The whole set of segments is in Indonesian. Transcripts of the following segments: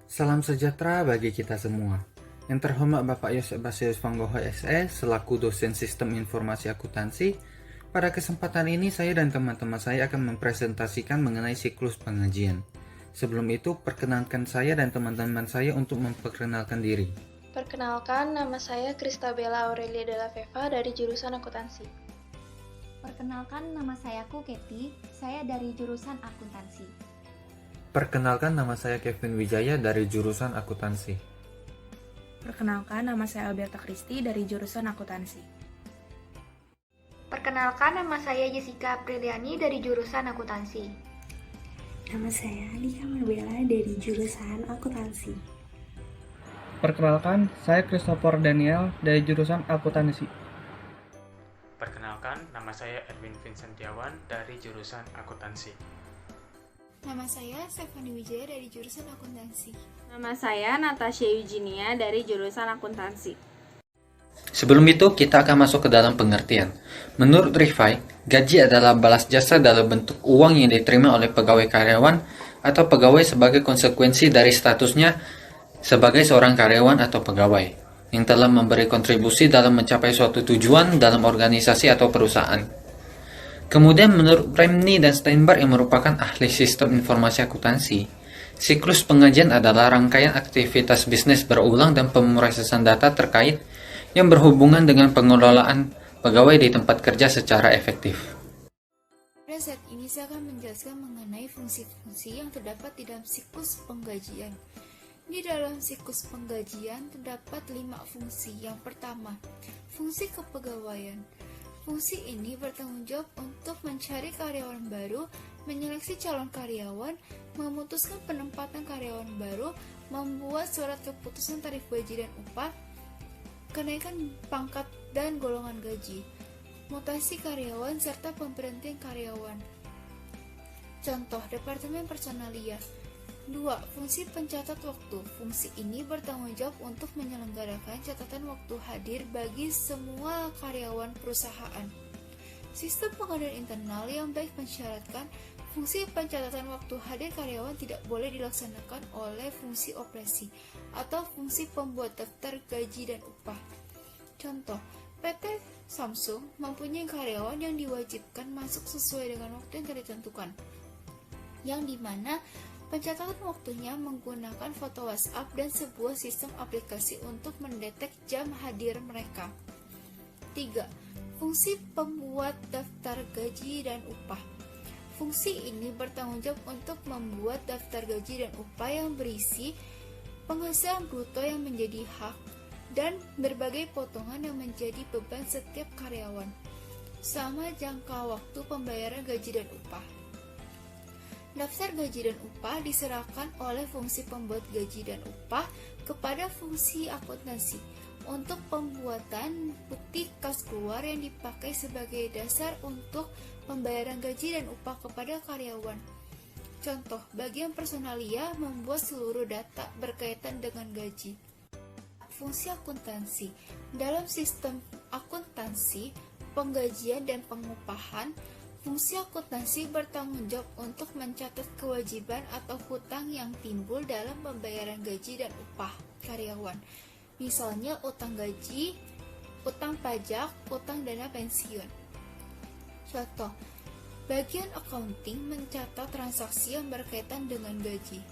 Salam sejahtera bagi kita semua. Yang terhormat Bapak Yosef Basius Panggoho SE selaku dosen Sistem Informasi Akuntansi. Pada kesempatan ini saya dan teman-teman saya akan mempresentasikan mengenai siklus pengajian. Sebelum itu, perkenalkan saya dan teman-teman saya untuk memperkenalkan diri. Perkenalkan, nama saya Kristabella Aurelia Della Veva dari jurusan Akuntansi. Perkenalkan, nama saya Keti, saya dari jurusan Akuntansi. Perkenalkan, nama saya Kevin Wijaya dari jurusan Akuntansi. Perkenalkan, nama saya Alberta Kristi dari jurusan Akuntansi. Perkenalkan, nama saya Jessica Apriliani dari jurusan Akuntansi. Nama saya Dika Marbella dari jurusan Akuntansi. Perkenalkan, saya Christopher Daniel dari jurusan Akuntansi. Perkenalkan, nama saya Erwin Vincentiawan dari jurusan Akuntansi. Nama saya Stephanie Wijaya dari jurusan Akuntansi. Nama saya Natasha Eugenia dari jurusan Akuntansi. Sebelum itu, kita akan masuk ke dalam pengertian. Menurut Rifai, gaji adalah balas jasa dalam bentuk uang yang diterima oleh pegawai karyawan atau pegawai sebagai konsekuensi dari statusnya sebagai seorang karyawan atau pegawai yang telah memberi kontribusi dalam mencapai suatu tujuan dalam organisasi atau perusahaan. Kemudian menurut Premni dan Steinberg yang merupakan ahli sistem informasi akuntansi, siklus pengajian adalah rangkaian aktivitas bisnis berulang dan pemrosesan data terkait yang berhubungan dengan pengelolaan pegawai di tempat kerja secara efektif. Pada saat ini saya akan menjelaskan mengenai fungsi-fungsi yang terdapat di dalam siklus penggajian. Di dalam siklus penggajian terdapat 5 fungsi. Yang pertama, fungsi kepegawaian. Fungsi ini bertanggung jawab untuk mencari karyawan baru, menyeleksi calon karyawan, memutuskan penempatan karyawan baru, membuat surat keputusan tarif gaji dan upah, kenaikan pangkat dan golongan gaji, mutasi karyawan, serta pemberhentian karyawan. Contoh, Departemen Personalia. 2. Fungsi pencatat waktu. Fungsi ini bertanggung jawab untuk menyelenggarakan catatan waktu hadir bagi semua karyawan perusahaan. Sistem pengadaan internal yang baik mensyaratkan fungsi pencatatan waktu hadir karyawan tidak boleh dilaksanakan oleh fungsi operasi atau fungsi pembuat daftar gaji dan upah. Contoh, PT Samsung mempunyai karyawan yang diwajibkan masuk sesuai dengan waktu yang telah ditentukan, yang dimana pencatatan waktunya menggunakan foto WhatsApp dan sebuah sistem aplikasi untuk mendetek jam hadir mereka. 3. Fungsi pembuat daftar gaji dan upah. Fungsi ini bertanggung jawab untuk membuat daftar gaji dan upah yang berisi penghasilan bruto yang menjadi hak dan berbagai potongan yang menjadi beban setiap karyawan, sama jangka waktu pembayaran gaji dan upah. Daftar gaji dan upah diserahkan oleh fungsi pembuat gaji dan upah kepada fungsi akuntansi untuk pembuatan bukti kas keluar yang dipakai sebagai dasar untuk pembayaran gaji dan upah kepada karyawan. Contoh, bagian personalia membuat seluruh data berkaitan dengan gaji. Fungsi akuntansi. Dalam sistem akuntansi, penggajian dan pengupahan, fungsi akuntansi bertanggung jawab untuk mencatat kewajiban atau hutang yang timbul dalam pembayaran gaji dan upah karyawan. Misalnya utang gaji, utang pajak, utang dana pensiun. Contoh, bagian accounting mencatat transaksi yang berkaitan dengan gaji.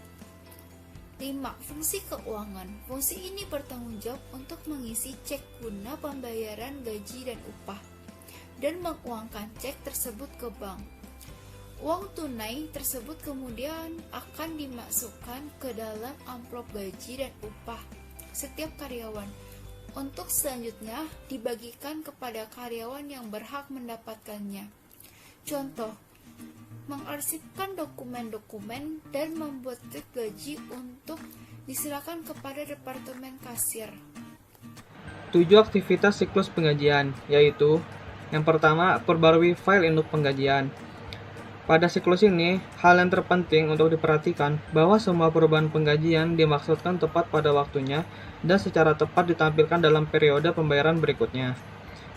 5. Fungsi keuangan. Fungsi ini bertanggung jawab untuk mengisi cek guna pembayaran gaji dan upah dan menguangkan cek tersebut ke bank. Uang tunai tersebut kemudian akan dimasukkan ke dalam amplop gaji dan upah setiap karyawan untuk selanjutnya dibagikan kepada karyawan yang berhak mendapatkannya. Contoh, mengarsipkan dokumen-dokumen dan membuat slip gaji untuk diserahkan kepada Departemen Kasir. 7 aktivitas siklus penggajian, yaitu yang pertama, perbarui file induk penggajian. Pada siklus ini, hal yang terpenting untuk diperhatikan bahwa semua perubahan penggajian dimaksudkan tepat pada waktunya dan secara tepat ditampilkan dalam periode pembayaran berikutnya.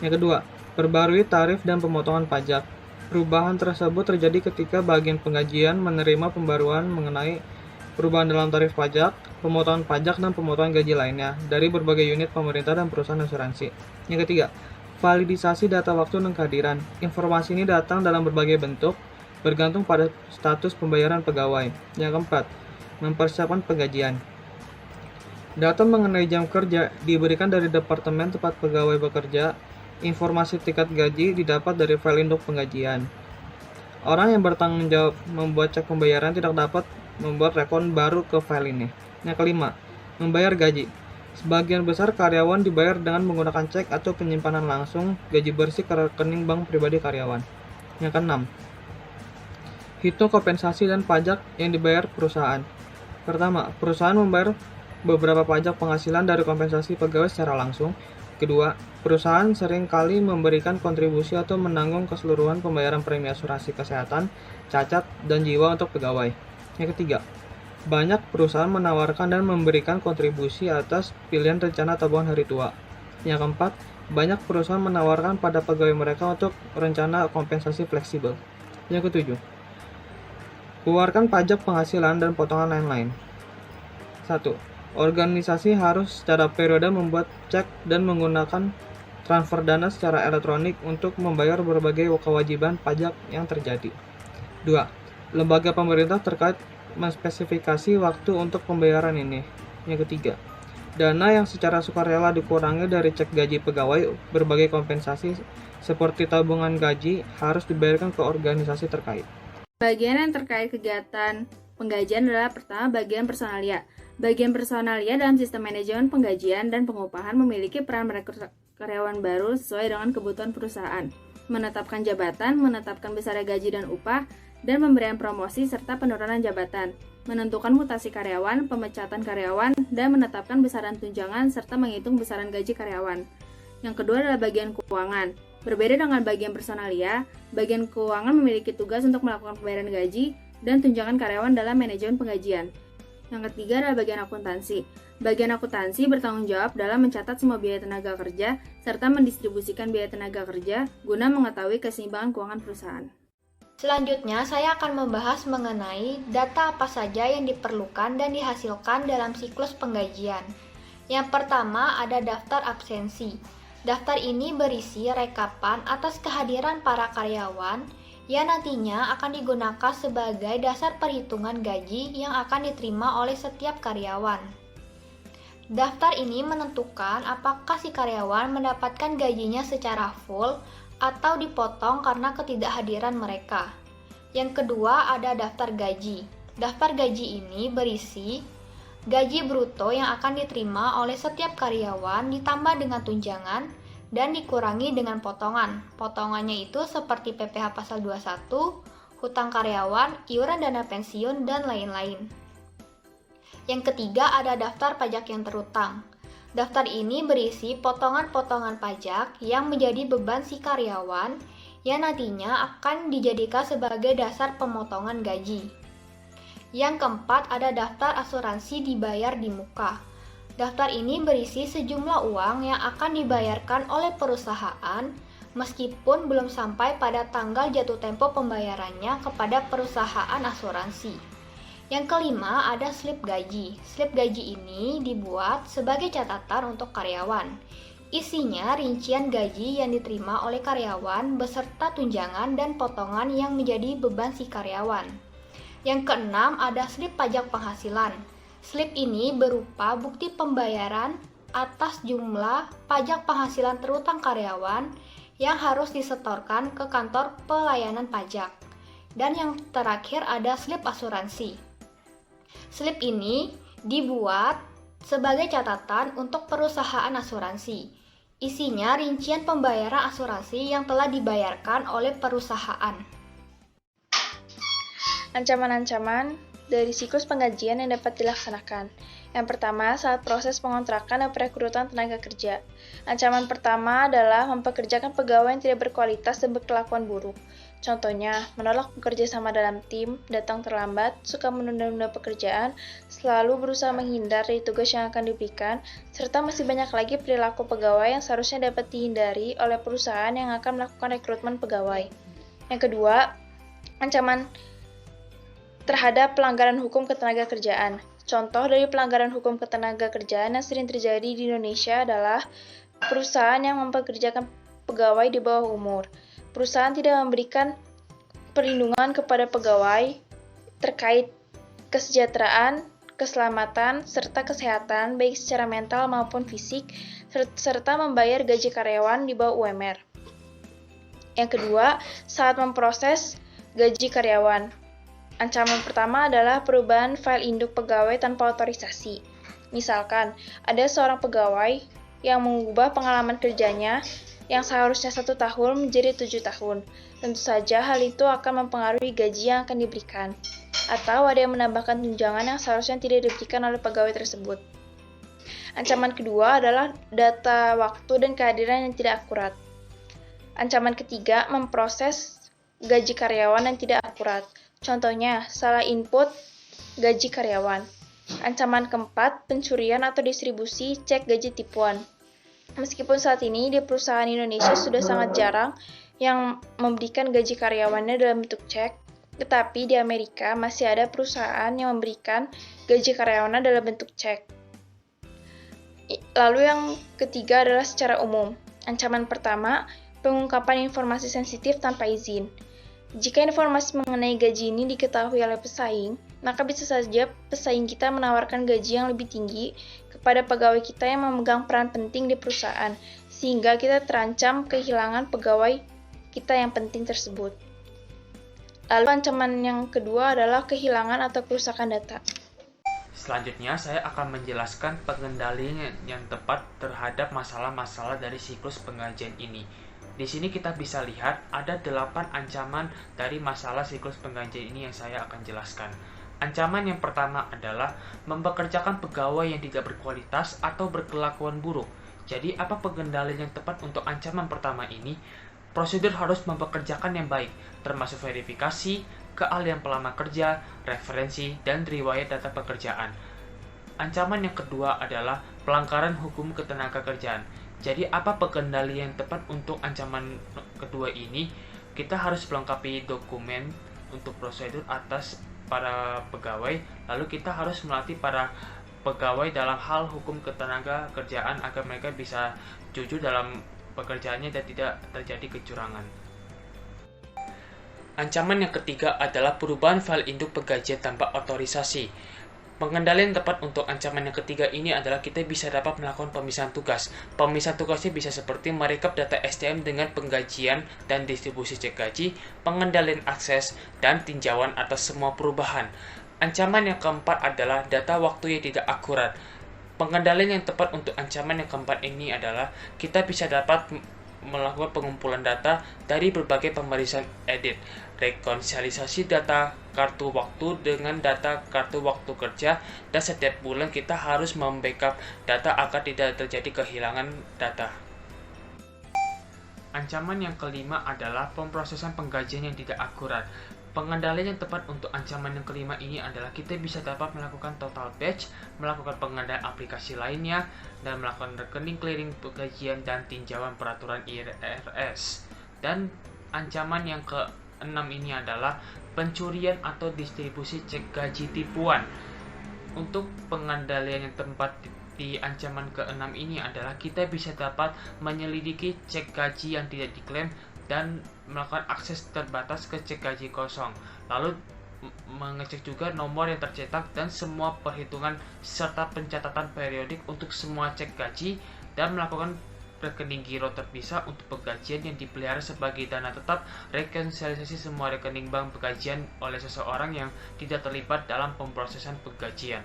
Yang kedua, perbarui tarif dan pemotongan pajak. Perubahan tersebut terjadi ketika bagian penggajian menerima pembaruan mengenai perubahan dalam tarif pajak, pemotongan pajak, dan pemotongan gaji lainnya dari berbagai unit pemerintah dan perusahaan asuransi. Yang ketiga, validisasi data waktu dan kehadiran. Informasi ini datang dalam berbagai bentuk, bergantung pada status pembayaran pegawai. Yang keempat, mempersiapkan penggajian. Data mengenai jam kerja diberikan dari departemen tempat pegawai bekerja. Informasi tingkat gaji didapat dari file induk penggajian. Orang yang bertanggung jawab membuat cek pembayaran tidak dapat membuat rekon baru ke file ini. Yang kelima, membayar gaji. Sebagian besar karyawan dibayar dengan menggunakan cek atau penyimpanan langsung gaji bersih ke rekening bank pribadi karyawan. Yang keenam, hitung kompensasi dan pajak yang dibayar perusahaan. Pertama, perusahaan membayar beberapa pajak penghasilan dari kompensasi pegawai secara langsung. Kedua, perusahaan seringkali memberikan kontribusi atau menanggung keseluruhan pembayaran premi asuransi kesehatan, cacat, dan jiwa untuk pegawai. Yang ketiga, banyak perusahaan menawarkan dan memberikan kontribusi atas pilihan rencana tabungan hari tua. Yang keempat, banyak perusahaan menawarkan pada pegawai mereka untuk rencana kompensasi fleksibel. Yang ketujuh, keluarkan pajak penghasilan dan potongan lain-lain. 1. Organisasi harus secara periode membuat cek dan menggunakan transfer dana secara elektronik untuk membayar berbagai kewajiban pajak yang terjadi. 2. Lembaga pemerintah terkait menspesifikasi waktu untuk pembayaran ini. Yang ketiga, dana yang secara sukarela dikurangi dari cek gaji pegawai berbagai kompensasi seperti tabungan gaji harus dibayarkan ke organisasi terkait. Bagian yang terkait kegiatan penggajian adalah pertama bagian personalia. Bagian personalia dalam sistem manajemen penggajian dan pengupahan memiliki peran merekrut karyawan baru sesuai dengan kebutuhan perusahaan, menetapkan jabatan, menetapkan besarnya gaji dan upah, dan pemberian promosi serta penurunan jabatan, menentukan mutasi karyawan, pemecatan karyawan, dan menetapkan besaran tunjangan serta menghitung besaran gaji karyawan. Yang kedua adalah bagian keuangan. Berbeda dengan bagian personalia, bagian keuangan memiliki tugas untuk melakukan pembayaran gaji dan tunjangan karyawan dalam manajemen penggajian. Yang ketiga adalah bagian akuntansi. Bagian akuntansi bertanggung jawab dalam mencatat semua biaya tenaga kerja serta mendistribusikan biaya tenaga kerja guna mengetahui keseimbangan keuangan perusahaan. Selanjutnya, saya akan membahas mengenai data apa saja yang diperlukan dan dihasilkan dalam siklus penggajian. Yang pertama ada daftar absensi. Daftar ini berisi rekapan atas kehadiran para karyawan yang nantinya akan digunakan sebagai dasar perhitungan gaji yang akan diterima oleh setiap karyawan. Daftar ini menentukan apakah si karyawan mendapatkan gajinya secara full atau dipotong karena ketidakhadiran mereka. Yang kedua ada daftar gaji. Daftar gaji ini berisi gaji bruto yang akan diterima oleh setiap karyawan ditambah dengan tunjangan dan dikurangi dengan potongan. Potongannya itu seperti PPh pasal 21, hutang karyawan, iuran dana pensiun, dan lain-lain. Yang ketiga ada daftar pajak yang terutang. Daftar ini berisi potongan-potongan pajak yang menjadi beban si karyawan yang nantinya akan dijadikan sebagai dasar pemotongan gaji. Yang keempat ada daftar asuransi dibayar di muka. Daftar ini berisi sejumlah uang yang akan dibayarkan oleh perusahaan meskipun belum sampai pada tanggal jatuh tempo pembayarannya kepada perusahaan asuransi. Yang kelima ada slip gaji. Slip gaji ini dibuat sebagai catatan untuk karyawan. Isinya rincian gaji yang diterima oleh karyawan beserta tunjangan dan potongan yang menjadi beban si karyawan. Yang keenam ada slip pajak penghasilan. Slip ini berupa bukti pembayaran atas jumlah pajak penghasilan terutang karyawan yang harus disetorkan ke kantor pelayanan pajak. Dan yang terakhir ada slip asuransi. Slip ini dibuat sebagai catatan untuk perusahaan asuransi. Isinya rincian pembayaran asuransi yang telah dibayarkan oleh perusahaan. Ancaman-ancaman dari siklus penggajian yang dapat dilaksanakan. Yang pertama, saat proses pengontrakan dan perekrutan tenaga kerja. Ancaman pertama adalah mempekerjakan pegawai yang tidak berkualitas dan berkelakuan buruk. Contohnya, menolak bekerja sama dalam tim, datang terlambat, suka menunda-nunda pekerjaan, selalu berusaha menghindar dari tugas yang akan diberikan, serta masih banyak lagi perilaku pegawai yang seharusnya dapat dihindari oleh perusahaan yang akan melakukan rekrutmen pegawai. Yang kedua, ancaman terhadap pelanggaran hukum ketenagakerjaan. Contoh dari pelanggaran hukum ketenagakerjaan yang sering terjadi di Indonesia adalah perusahaan yang mempekerjakan pegawai di bawah umur. Perusahaan tidak memberikan perlindungan kepada pegawai terkait kesejahteraan, keselamatan, serta kesehatan baik secara mental maupun fisik, serta membayar gaji karyawan di bawah UMR. Yang kedua, saat memproses gaji karyawan. Ancaman pertama adalah perubahan file induk pegawai tanpa otorisasi. Misalkan, ada seorang pegawai yang mengubah pengalaman kerjanya yang seharusnya 1 tahun menjadi 7 tahun. Tentu saja hal itu akan mempengaruhi gaji yang akan diberikan. Atau ada yang menambahkan tunjangan yang seharusnya tidak diberikan oleh pegawai tersebut. Ancaman kedua adalah data waktu dan kehadiran yang tidak akurat. Ancaman ketiga, memproses gaji karyawan yang tidak akurat. Contohnya, salah input gaji karyawan. Ancaman keempat, pencurian atau distribusi cek gaji tipuan. Meskipun saat ini di perusahaan Indonesia sudah sangat jarang yang memberikan gaji karyawannya dalam bentuk cek, tetapi di Amerika masih ada perusahaan yang memberikan gaji karyawannya dalam bentuk cek. Lalu yang ketiga adalah secara umum. Ancaman pertama, pengungkapan informasi sensitif tanpa izin. Jika informasi mengenai gaji ini diketahui oleh pesaing, maka bisa saja pesaing kita menawarkan gaji yang lebih tinggi kepada pegawai kita yang memegang peran penting di perusahaan, sehingga kita terancam kehilangan pegawai kita yang penting tersebut. Lalu ancaman yang kedua adalah kehilangan atau kerusakan data. Selanjutnya, saya akan menjelaskan pengendalian yang tepat terhadap masalah-masalah dari siklus penggajian ini. Di sini kita bisa lihat ada 8 ancaman dari masalah siklus penggajian ini yang saya akan jelaskan. Ancaman yang pertama adalah mempekerjakan pegawai yang tidak berkualitas atau berkelakuan buruk. Jadi, apa pengendalian yang tepat untuk ancaman pertama ini? Prosedur harus mempekerjakan yang baik, termasuk verifikasi, keahlian pelamar kerja, referensi, dan riwayat data pekerjaan. Ancaman yang kedua adalah pelanggaran hukum ketenagakerjaan. Jadi, apa pengendalian yang tepat untuk ancaman kedua ini? Kita harus melengkapi dokumen untuk prosedur atas para pegawai, lalu kita harus melatih para pegawai dalam hal hukum ketenagakerjaan agar mereka bisa jujur dalam pekerjaannya dan tidak terjadi kecurangan. Ancaman yang ketiga adalah perubahan file induk penggajian tanpa otorisasi. Pengendalian tepat untuk ancaman yang ketiga ini adalah kita bisa dapat melakukan pemisahan tugas. Pemisahan tugasnya bisa seperti merekap data STM dengan penggajian dan distribusi cek gaji, pengendalian akses, dan tinjauan atas semua perubahan. Ancaman yang keempat adalah data waktu yang tidak akurat. Pengendalian yang tepat untuk ancaman yang keempat ini adalah kita bisa dapat melakukan pengumpulan data dari berbagai pemeriksaan edit, rekonsiliasi data kartu waktu dengan data kartu waktu kerja, dan setiap bulan kita harus membackup data agar tidak terjadi kehilangan data. Ancaman yang kelima adalah pemrosesan penggajian yang tidak akurat. Pengendalian yang tepat untuk ancaman yang kelima ini adalah kita bisa dapat melakukan total batch, melakukan pengendalian aplikasi lainnya, dan melakukan rekening clearing penggajian dan tinjauan peraturan IRS. Dan ancaman yang ke-6 ini adalah pencurian atau distribusi cek gaji tipuan. Untuk pengendalian yang tepat di ancaman ke-6 ini adalah kita bisa dapat menyelidiki cek gaji yang tidak diklaim dan melakukan akses terbatas ke cek gaji kosong, lalu mengecek juga nomor yang tercetak dan semua perhitungan serta pencatatan periodik untuk semua cek gaji, dan melakukan rekening giro terpisah untuk penggajian yang dipelihara sebagai dana tetap, rekonsiliasi semua rekening bank penggajian oleh seseorang yang tidak terlibat dalam pemrosesan penggajian.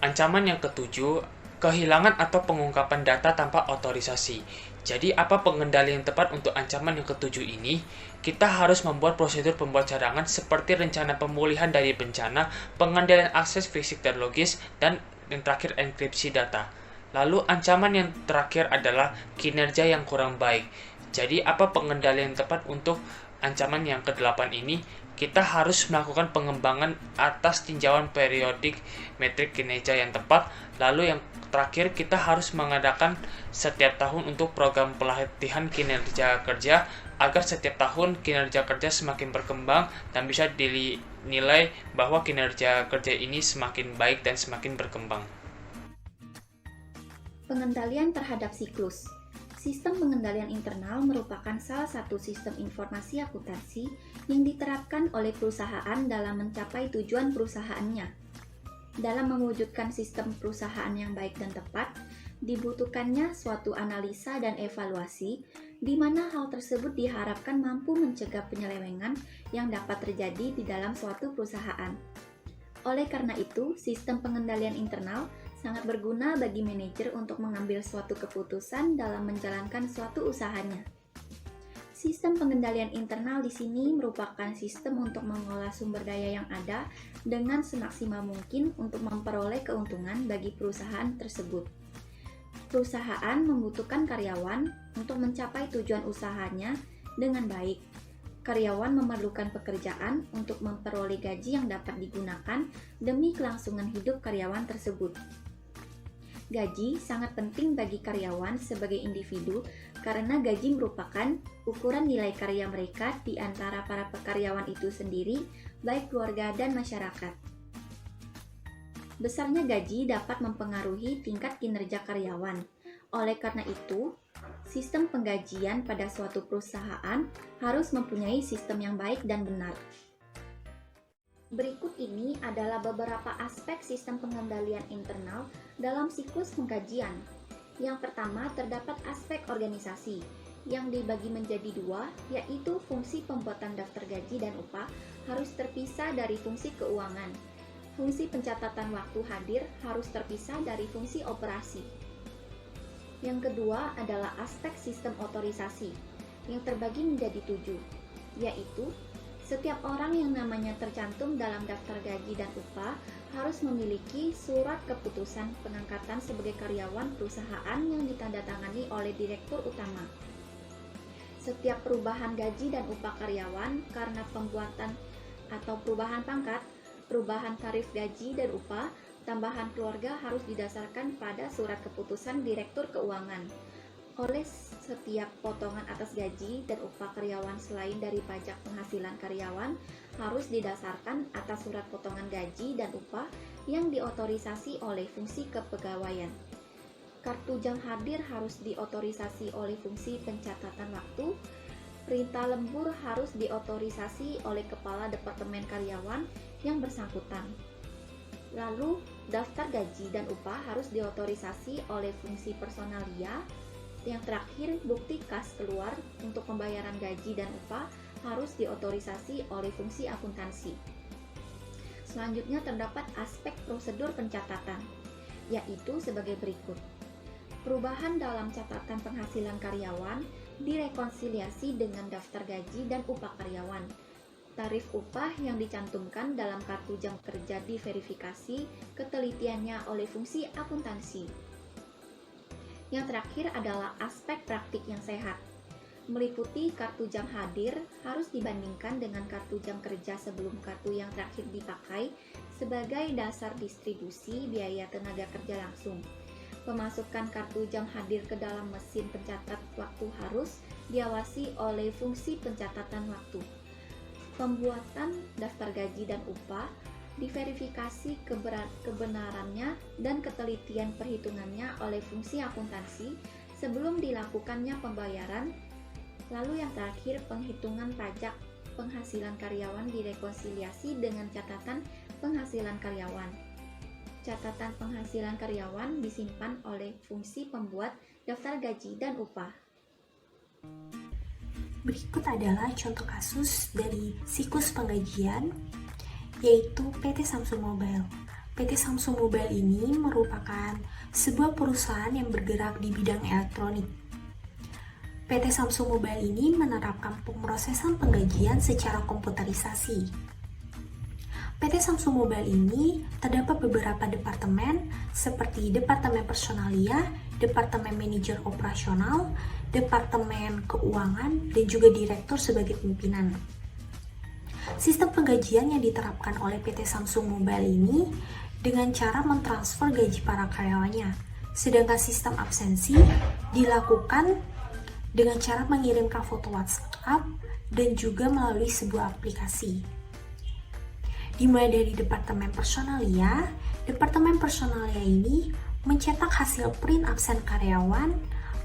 Ancaman yang ketujuh, kehilangan atau pengungkapan data tanpa otorisasi. Jadi, apa pengendalian yang tepat untuk ancaman yang ketujuh ini? Kita harus membuat prosedur pembuat cadangan seperti rencana pemulihan dari bencana, pengendalian akses fisik dan logis, dan yang terakhir enkripsi data. Lalu ancaman yang terakhir adalah kinerja yang kurang baik. Jadi, apa pengendalian yang tepat untuk ancaman yang ke-8 ini? Kita harus melakukan pengembangan atas tinjauan periodik metrik kinerja yang tepat. Lalu yang terakhir, kita harus mengadakan setiap tahun untuk program pelatihan kinerja kerja agar setiap tahun kinerja kerja semakin berkembang dan bisa dinilai bahwa kinerja kerja ini semakin baik dan semakin berkembang. Pengendalian terhadap siklus. Sistem pengendalian internal merupakan salah satu sistem informasi akuntansi yang diterapkan oleh perusahaan dalam mencapai tujuan perusahaannya. Dalam mewujudkan sistem perusahaan yang baik dan tepat, dibutuhkannya suatu analisa dan evaluasi di mana hal tersebut diharapkan mampu mencegah penyelewengan yang dapat terjadi di dalam suatu perusahaan. Oleh karena itu, sistem pengendalian internal sangat berguna bagi manajer untuk mengambil suatu keputusan dalam menjalankan suatu usahanya. Sistem pengendalian internal di sini merupakan sistem untuk mengolah sumber daya yang ada dengan semaksimal mungkin untuk memperoleh keuntungan bagi perusahaan tersebut. Perusahaan membutuhkan karyawan untuk mencapai tujuan usahanya dengan baik. Karyawan memerlukan pekerjaan untuk memperoleh gaji yang dapat digunakan demi kelangsungan hidup karyawan tersebut. Gaji sangat penting bagi karyawan sebagai individu karena gaji merupakan ukuran nilai karya mereka di antara para pekaryawan itu sendiri, baik keluarga dan masyarakat. Besarnya gaji dapat mempengaruhi tingkat kinerja karyawan. Oleh karena itu, sistem penggajian pada suatu perusahaan harus mempunyai sistem yang baik dan benar. Berikut ini adalah beberapa aspek sistem pengendalian internal dalam siklus penggajian. Yang pertama, terdapat aspek organisasi yang dibagi menjadi dua, yaitu fungsi pembuatan daftar gaji dan upah harus terpisah dari fungsi keuangan. Fungsi pencatatan waktu hadir harus terpisah dari fungsi operasi. Yang kedua adalah aspek sistem otorisasi yang terbagi menjadi 7, yaitu setiap orang yang namanya tercantum dalam daftar gaji dan upah harus memiliki surat keputusan pengangkatan sebagai karyawan perusahaan yang ditandatangani oleh direktur utama. Setiap perubahan gaji dan upah karyawan karena pembuatan atau perubahan pangkat, perubahan tarif gaji dan upah, tambahan keluarga harus didasarkan pada surat keputusan direktur keuangan. Oleh setiap potongan atas gaji dan upah karyawan selain dari pajak penghasilan karyawan harus didasarkan atas surat potongan gaji dan upah yang diotorisasi oleh fungsi kepegawaian. Kartu jam hadir harus diotorisasi oleh fungsi pencatatan waktu. Perintah lembur harus diotorisasi oleh kepala departemen karyawan yang bersangkutan. Lalu, daftar gaji dan upah harus diotorisasi oleh fungsi personalia. Yang terakhir, bukti kas keluar untuk pembayaran gaji dan upah harus diotorisasi oleh fungsi akuntansi. Selanjutnya terdapat aspek prosedur pencatatan, yaitu sebagai berikut. Perubahan dalam catatan penghasilan karyawan direkonsiliasi dengan daftar gaji dan upah karyawan. Tarif upah yang dicantumkan dalam kartu jam kerja diverifikasi ketelitiannya oleh fungsi akuntansi. Yang terakhir adalah aspek praktik yang sehat. Meliputi kartu jam hadir harus dibandingkan dengan kartu jam kerja sebelum kartu yang terakhir dipakai sebagai dasar distribusi biaya tenaga kerja langsung. Pemasukan kartu jam hadir ke dalam mesin pencatat waktu harus diawasi oleh fungsi pencatatan waktu. Pembuatan daftar gaji dan upah diverifikasi kebenarannya dan ketelitian perhitungannya oleh fungsi akuntansi sebelum dilakukannya pembayaran. Lalu yang terakhir, penghitungan pajak penghasilan karyawan direkonsiliasi dengan catatan penghasilan karyawan. Catatan penghasilan karyawan disimpan oleh fungsi pembuat daftar gaji dan upah. Berikut adalah contoh kasus dari siklus penggajian, yaitu PT Samsung Mobile. PT Samsung Mobile ini merupakan sebuah perusahaan yang bergerak di bidang elektronik. PT Samsung Mobile ini menerapkan pemrosesan penggajian secara komputerisasi. PT Samsung Mobile ini terdapat beberapa departemen seperti Departemen Personalia, Departemen Manajer Operasional, Departemen Keuangan, dan juga Direktur sebagai pimpinan. Sistem penggajian yang diterapkan oleh PT Samsung Mobile ini dengan cara mentransfer gaji para karyawannya, sedangkan sistem absensi dilakukan dengan cara mengirimkan foto WhatsApp dan juga melalui sebuah aplikasi. Dimulai dari Departemen Personalia. Departemen Personalia ini mencetak hasil print absen karyawan,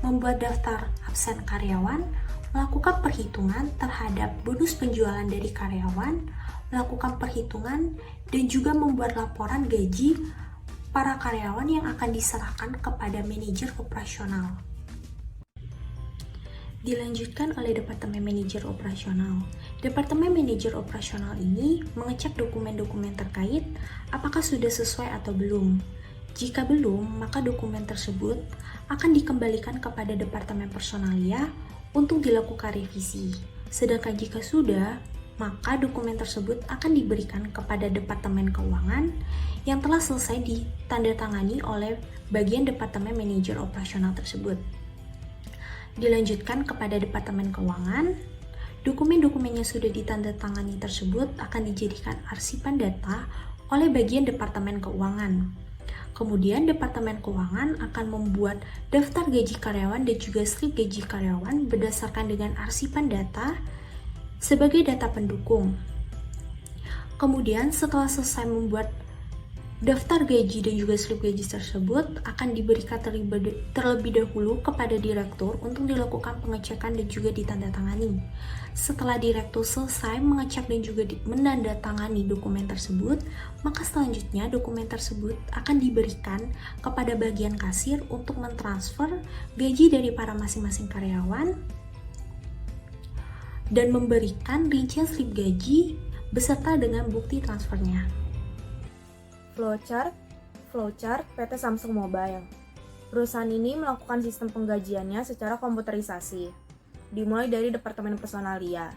membuat daftar absen karyawan, melakukan perhitungan terhadap bonus penjualan dari karyawan, melakukan perhitungan, dan juga membuat laporan gaji para karyawan yang akan diserahkan kepada manajer operasional. Dilanjutkan oleh Departemen Manajer Operasional. Departemen Manajer Operasional ini mengecek dokumen-dokumen terkait apakah sudah sesuai atau belum. Jika belum, maka dokumen tersebut akan dikembalikan kepada Departemen Personalia untuk dilakukan revisi. Sedangkan jika sudah, maka dokumen tersebut akan diberikan kepada Departemen Keuangan yang telah selesai ditandatangani oleh bagian Departemen Manajer Operasional tersebut. Dilanjutkan kepada Departemen Keuangan, dokumen-dokumen yang sudah ditandatangani tersebut akan dijadikan arsipan data oleh bagian Departemen Keuangan. Kemudian Departemen Keuangan akan membuat daftar gaji karyawan dan juga slip gaji karyawan berdasarkan dengan arsipan data sebagai data pendukung. Kemudian setelah selesai membuat daftar gaji dan juga slip gaji tersebut akan diberikan terlebih dahulu kepada direktur untuk dilakukan pengecekan dan juga ditandatangani. Setelah direktur selesai mengecek dan juga menandatangani dokumen tersebut, maka selanjutnya dokumen tersebut akan diberikan kepada bagian kasir untuk mentransfer gaji dari para masing-masing karyawan dan memberikan rincian slip gaji beserta dengan bukti transfernya. Flowchart PT Samsung Mobile. Perusahaan ini melakukan sistem penggajiannya secara komputerisasi. Dimulai dari Departemen Personalia.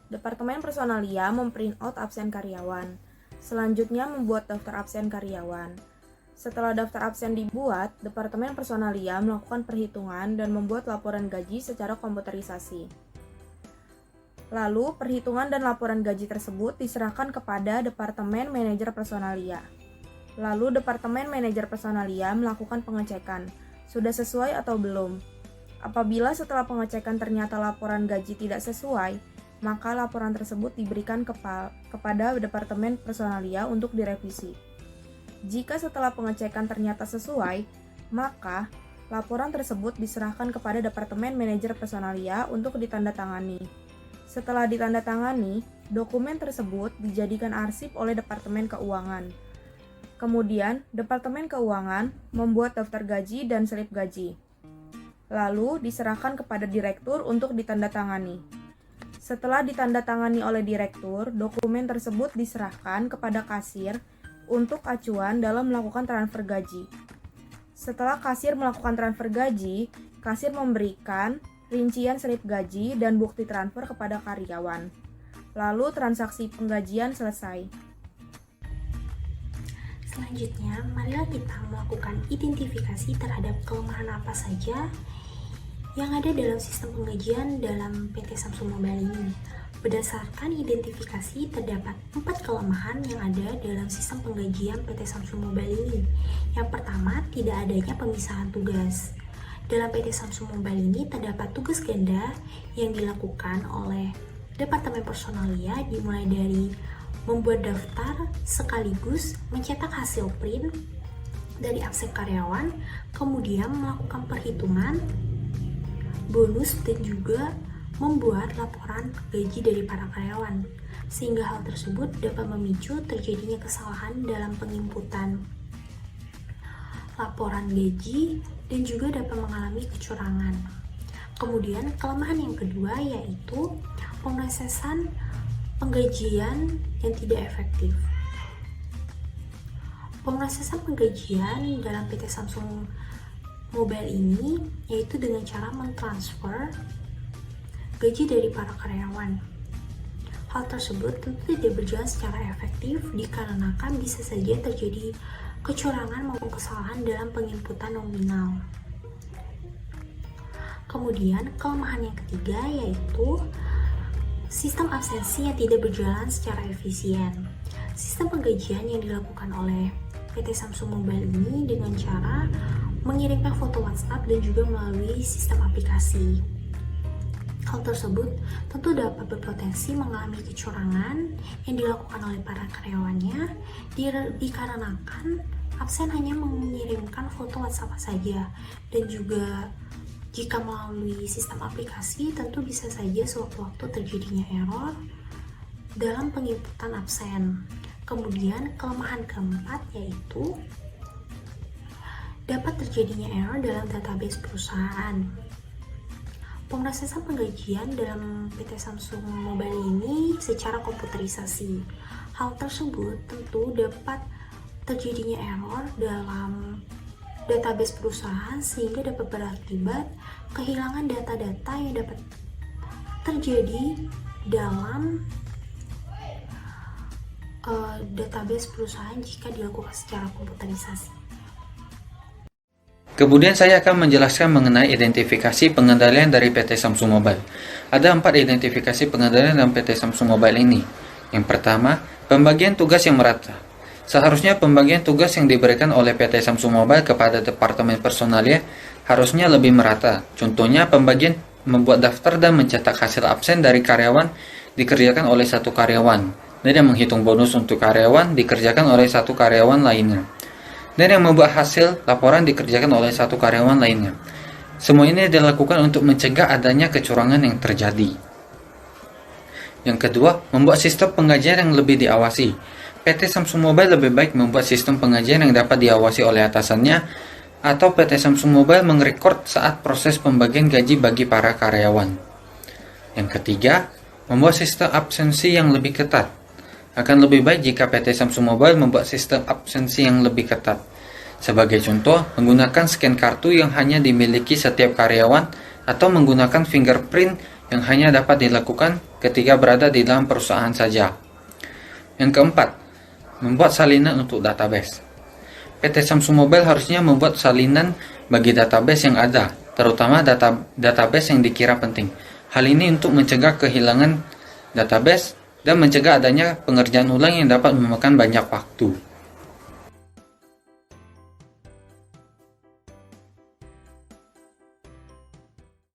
Departemen Personalia memprint out absen karyawan. Selanjutnya membuat daftar absen karyawan. Setelah daftar absen dibuat, Departemen Personalia melakukan perhitungan dan membuat laporan gaji secara komputerisasi. Lalu, perhitungan dan laporan gaji tersebut diserahkan kepada Departemen Manajer Personalia. Lalu, Departemen Manajer Personalia melakukan pengecekan, sudah sesuai atau belum. Apabila setelah pengecekan ternyata laporan gaji tidak sesuai, maka laporan tersebut diberikan kepada Departemen Personalia untuk direvisi. Jika setelah pengecekan ternyata sesuai, maka laporan tersebut diserahkan kepada Departemen Manajer Personalia untuk ditandatangani. Setelah ditandatangani, dokumen tersebut dijadikan arsip oleh Departemen Keuangan. Kemudian, Departemen Keuangan membuat daftar gaji dan slip gaji. Lalu, diserahkan kepada direktur untuk ditandatangani. Setelah ditandatangani oleh direktur, dokumen tersebut diserahkan kepada kasir untuk acuan dalam melakukan transfer gaji. Setelah kasir melakukan transfer gaji, kasir memberikan rincian slip gaji dan bukti transfer kepada karyawan. Lalu, transaksi penggajian selesai. Selanjutnya, marilah kita melakukan identifikasi terhadap kelemahan apa saja yang ada dalam sistem penggajian dalam PT Samsung Mobile ini. Berdasarkan identifikasi, terdapat 4 kelemahan yang ada dalam sistem penggajian PT Samsung Mobile ini. Yang pertama, tidak adanya pemisahan tugas. Dalam PT Samsung Mobile ini terdapat tugas ganda yang dilakukan oleh Departemen Personalia, dimulai dari membuat daftar sekaligus mencetak hasil print dari absen karyawan, kemudian melakukan perhitungan bonus dan juga membuat laporan gaji dari para karyawan, sehingga hal tersebut dapat memicu terjadinya kesalahan dalam penginputan laporan gaji dan juga dapat mengalami kecurangan. Kemudian kelemahan yang kedua yaitu pemrosesan penggajian yang tidak efektif. Pemrosesan penggajian dalam PT Samsung Mobile ini yaitu dengan cara mentransfer gaji dari para karyawan. Hal tersebut tentu tidak berjalan secara efektif dikarenakan bisa saja terjadi kecurangan maupun kesalahan dalam penginputan nominal. Kemudian kelemahan yang ketiga yaitu sistem absensi yang tidak berjalan secara efisien. Sistem penggajian yang dilakukan oleh PT Samsung Mobile ini dengan cara mengirimkan foto WhatsApp dan juga melalui sistem aplikasi. Hal tersebut tentu dapat berpotensi mengalami kecurangan yang dilakukan oleh para karyawannya dikarenakan absen hanya mengirimkan foto WhatsApp saja, dan juga jika melalui sistem aplikasi tentu bisa saja sewaktu-waktu terjadinya error dalam penginputan absen. Kemudian kelemahan keempat yaitu dapat terjadinya error dalam database perusahaan. Pemrosesan penggajian dalam PT Samsung Mobile ini secara komputerisasi. Hal tersebut tentu dapat terjadinya error dalam database perusahaan sehingga dapat berakibat kehilangan data-data yang dapat terjadi dalam database perusahaan jika dilakukan secara komputerisasi. Kemudian saya akan menjelaskan mengenai identifikasi pengendalian dari PT Samsung Mobile. Ada 4 identifikasi pengendalian dalam PT Samsung Mobile ini. Yang pertama, pembagian tugas yang merata. Seharusnya pembagian tugas yang diberikan oleh PT Samsung Mobile kepada Departemen Personalia harusnya lebih merata. Contohnya, pembagian membuat daftar dan mencetak hasil absen dari karyawan dikerjakan oleh satu karyawan, dan yang menghitung bonus untuk karyawan dikerjakan oleh satu karyawan lainnya, dan yang membuat hasil laporan dikerjakan oleh satu karyawan lainnya. Semua ini dilakukan untuk mencegah adanya kecurangan yang terjadi. Yang kedua, membuat sistem penggajian yang lebih diawasi. PT Samsung Mobile lebih baik membuat sistem penggajian yang dapat diawasi oleh atasannya, atau PT Samsung Mobile merekord saat proses pembagian gaji bagi para karyawan. Yang ketiga, membuat sistem absensi yang lebih ketat. Akan lebih baik jika PT Samsung Mobile membuat sistem absensi yang lebih ketat. Sebagai contoh, menggunakan scan kartu yang hanya dimiliki setiap karyawan atau menggunakan fingerprint yang hanya dapat dilakukan ketika berada di dalam perusahaan saja. Yang keempat, membuat salinan untuk database. PT Samsung Mobile harusnya membuat salinan bagi database yang ada, terutama database yang dikira penting. Hal ini untuk mencegah kehilangan database dan mencegah adanya pengerjaan ulang yang dapat memakan banyak waktu.